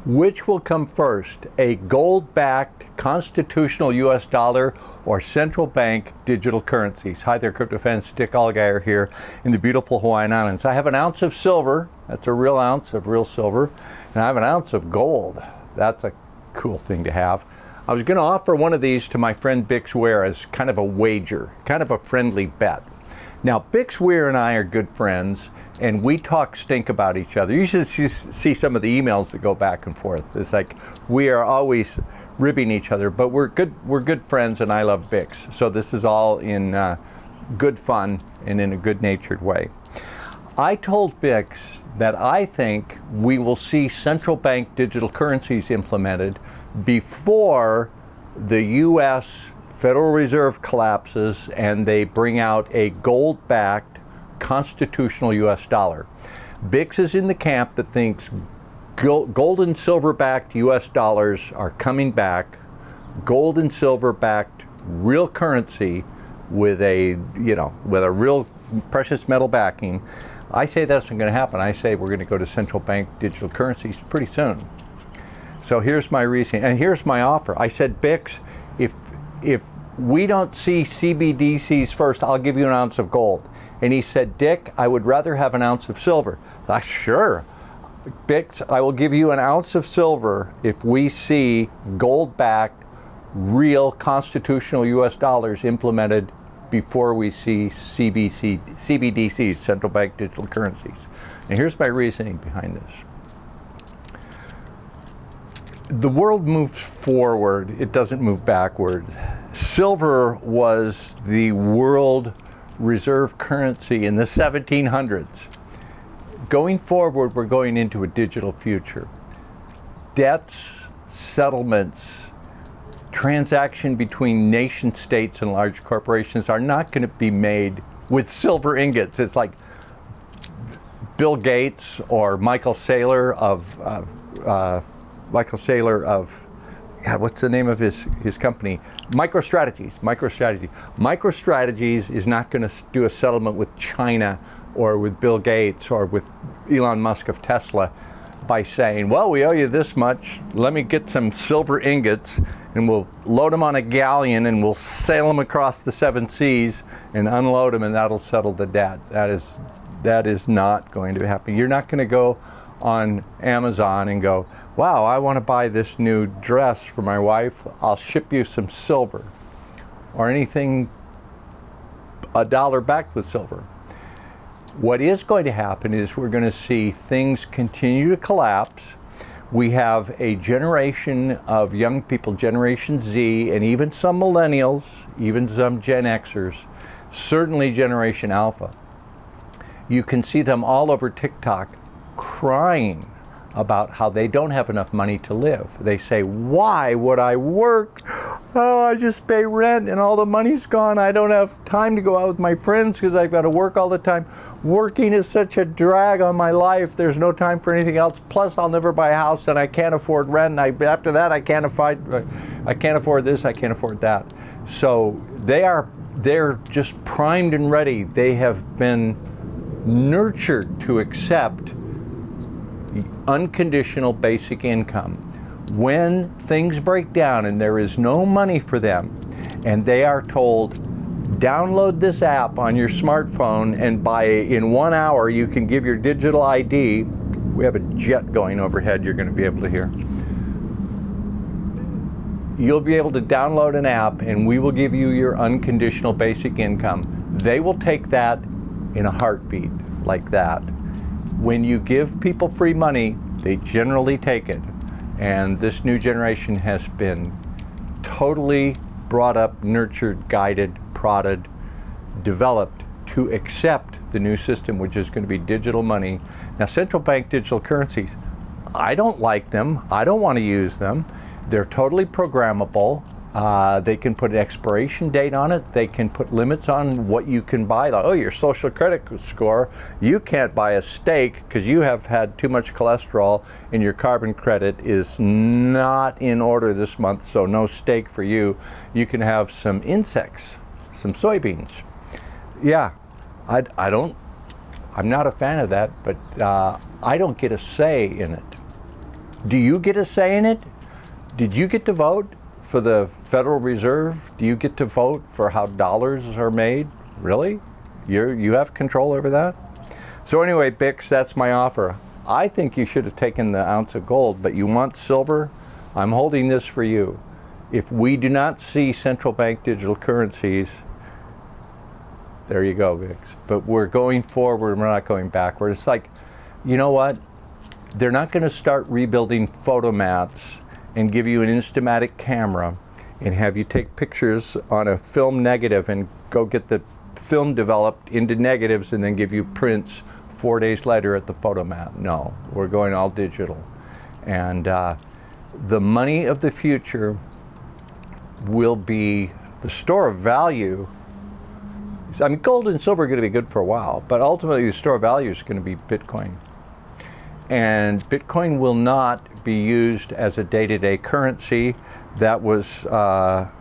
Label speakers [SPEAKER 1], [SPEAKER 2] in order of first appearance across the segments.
[SPEAKER 1] Which will come first, a gold-backed constitutional US dollar or central bank digital currencies? Hi there, crypto fans. Dick Allgire here in the beautiful Hawaiian Islands. I have an ounce of silver. That's a real ounce of real silver. And I have an ounce of gold. That's a cool thing to have. I was going to offer one of these to my friend Bix Ware as kind of a wager, kind of a friendly bet. Now, Bix Ware and I are good friends, and we talk stink about each other. You should see some of the emails that go back and forth. It's like we are always ribbing each other, but we're good friends, and I love Bix. So this is all in good fun and in a good-natured way. I told Bix that I think we will see central bank digital currencies implemented before the U.S. Federal Reserve collapses and they bring out a gold-backed constitutional US dollar. Bix is in the camp that thinks gold and silver-backed US dollars are coming back, gold and silver-backed real currency with a real precious metal backing. I say that's not going to happen. I say we're going to go to central bank digital currencies pretty soon. So here's my reasoning, and here's my offer. I said, Bix, if we don't see CBDCs first, I'll give you an ounce of gold. And he said, Dick, I would rather have an ounce of silver. I said, sure. Bix, I will give you an ounce of silver if we see gold-backed, real constitutional US dollars implemented before we see CBDCs, central bank digital currencies. And here's my reasoning behind this. The world moves forward, it doesn't move backward. Silver was the world reserve currency in the 1700s. Going forward, we're going into a digital future. Debts, settlements, transaction between nation states and large corporations are not going to be made with silver ingots. It's like Bill Gates or Michael Saylor of God, what's the name of his company? MicroStrategies. MicroStrategies is not going to do a settlement with China or with Bill Gates or with Elon Musk of Tesla by saying, well, we owe you this much. Let me get some silver ingots and we'll load them on a galleon and we'll sail them across the 7 seas and unload them, and that'll settle the debt. That is not going to happen. You're not going to go on Amazon and go, wow, I want to buy this new dress for my wife. I'll ship you some silver, or anything $1 backed with silver. What is going to happen is we're going to see things continue to collapse. We have a generation of young people, Generation Z, and even some millennials, even some Gen Xers, certainly Generation Alpha. You can see them all over TikTok crying about how they don't have enough money to live. They say, why would I work? Oh, I just pay rent and all the money's gone. I don't have time to go out with my friends because I've got to work all the time. Working is such a drag on my life. There's no time for anything else. Plus, I'll never buy a house and I can't afford rent. And after that, I can't afford this, I can't afford that. So they're just primed and ready. They have been nurtured to accept unconditional basic income. When things break down and there is no money for them, and they are told, download this app on your smartphone and in 1 hour you can give your digital ID. We have a jet going overhead you're going to be able to hear. You'll be able to download an app and we will give you your unconditional basic income. They will take that in a heartbeat like that. When you give people free money, they generally take it. And this new generation has been totally brought up, nurtured, guided, prodded, developed to accept the new system, which is going to be digital money. Now, central bank digital currencies, I don't like them. I don't want to use them. They're totally programmable. They can put an expiration date on it. They can put limits on what you can buy. Like, oh, your social credit score, you can't buy a steak because you have had too much cholesterol and your carbon credit is not in order this month, so no steak for you. You can have some insects, some soybeans. Yeah, I'm not a fan of that, but I don't get a say in it. Do you get a say in it? Did you get to vote for the Federal Reserve? Do you get to vote for how dollars are made? Really? You have control over that? So anyway, Bix, that's my offer. I think you should have taken the ounce of gold, but you want silver? I'm holding this for you. If we do not see central bank digital currencies, there you go, Bix. But we're going forward, we're not going backward. It's like, you know what? They're not going to start rebuilding photomats and give you an Instamatic camera and have you take pictures on a film negative and go get the film developed into negatives and then give you prints 4 days later at the photomat. No, we're going all digital. And the money of the future will be the store of value. I mean, gold and silver are going to be good for a while, but ultimately the store of value is going to be Bitcoin. And Bitcoin will not be used as a day-to-day currency. That was,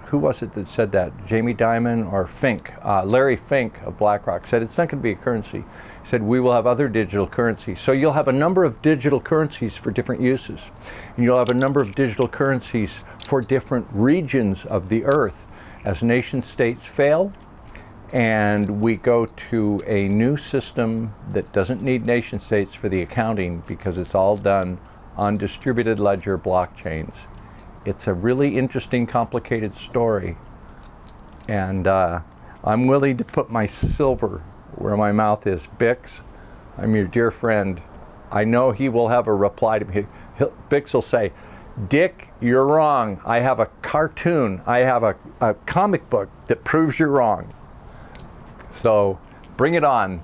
[SPEAKER 1] who was it that said that? Jamie Dimon or Fink? Larry Fink of BlackRock said it's not going to be a currency. He said we will have other digital currencies. So you'll have a number of digital currencies for different uses. And you'll have a number of digital currencies for different regions of the earth. As nation states fail, and we go to a new system that doesn't need nation states for the accounting because it's all done on distributed ledger blockchains. It's a really interesting, complicated story. And I'm willing to put my silver where my mouth is. Bix, I'm your dear friend. I know he will have a reply to me. Bix will say, Dick, you're wrong. I have a cartoon. I have a comic book that proves you're wrong. So bring it on.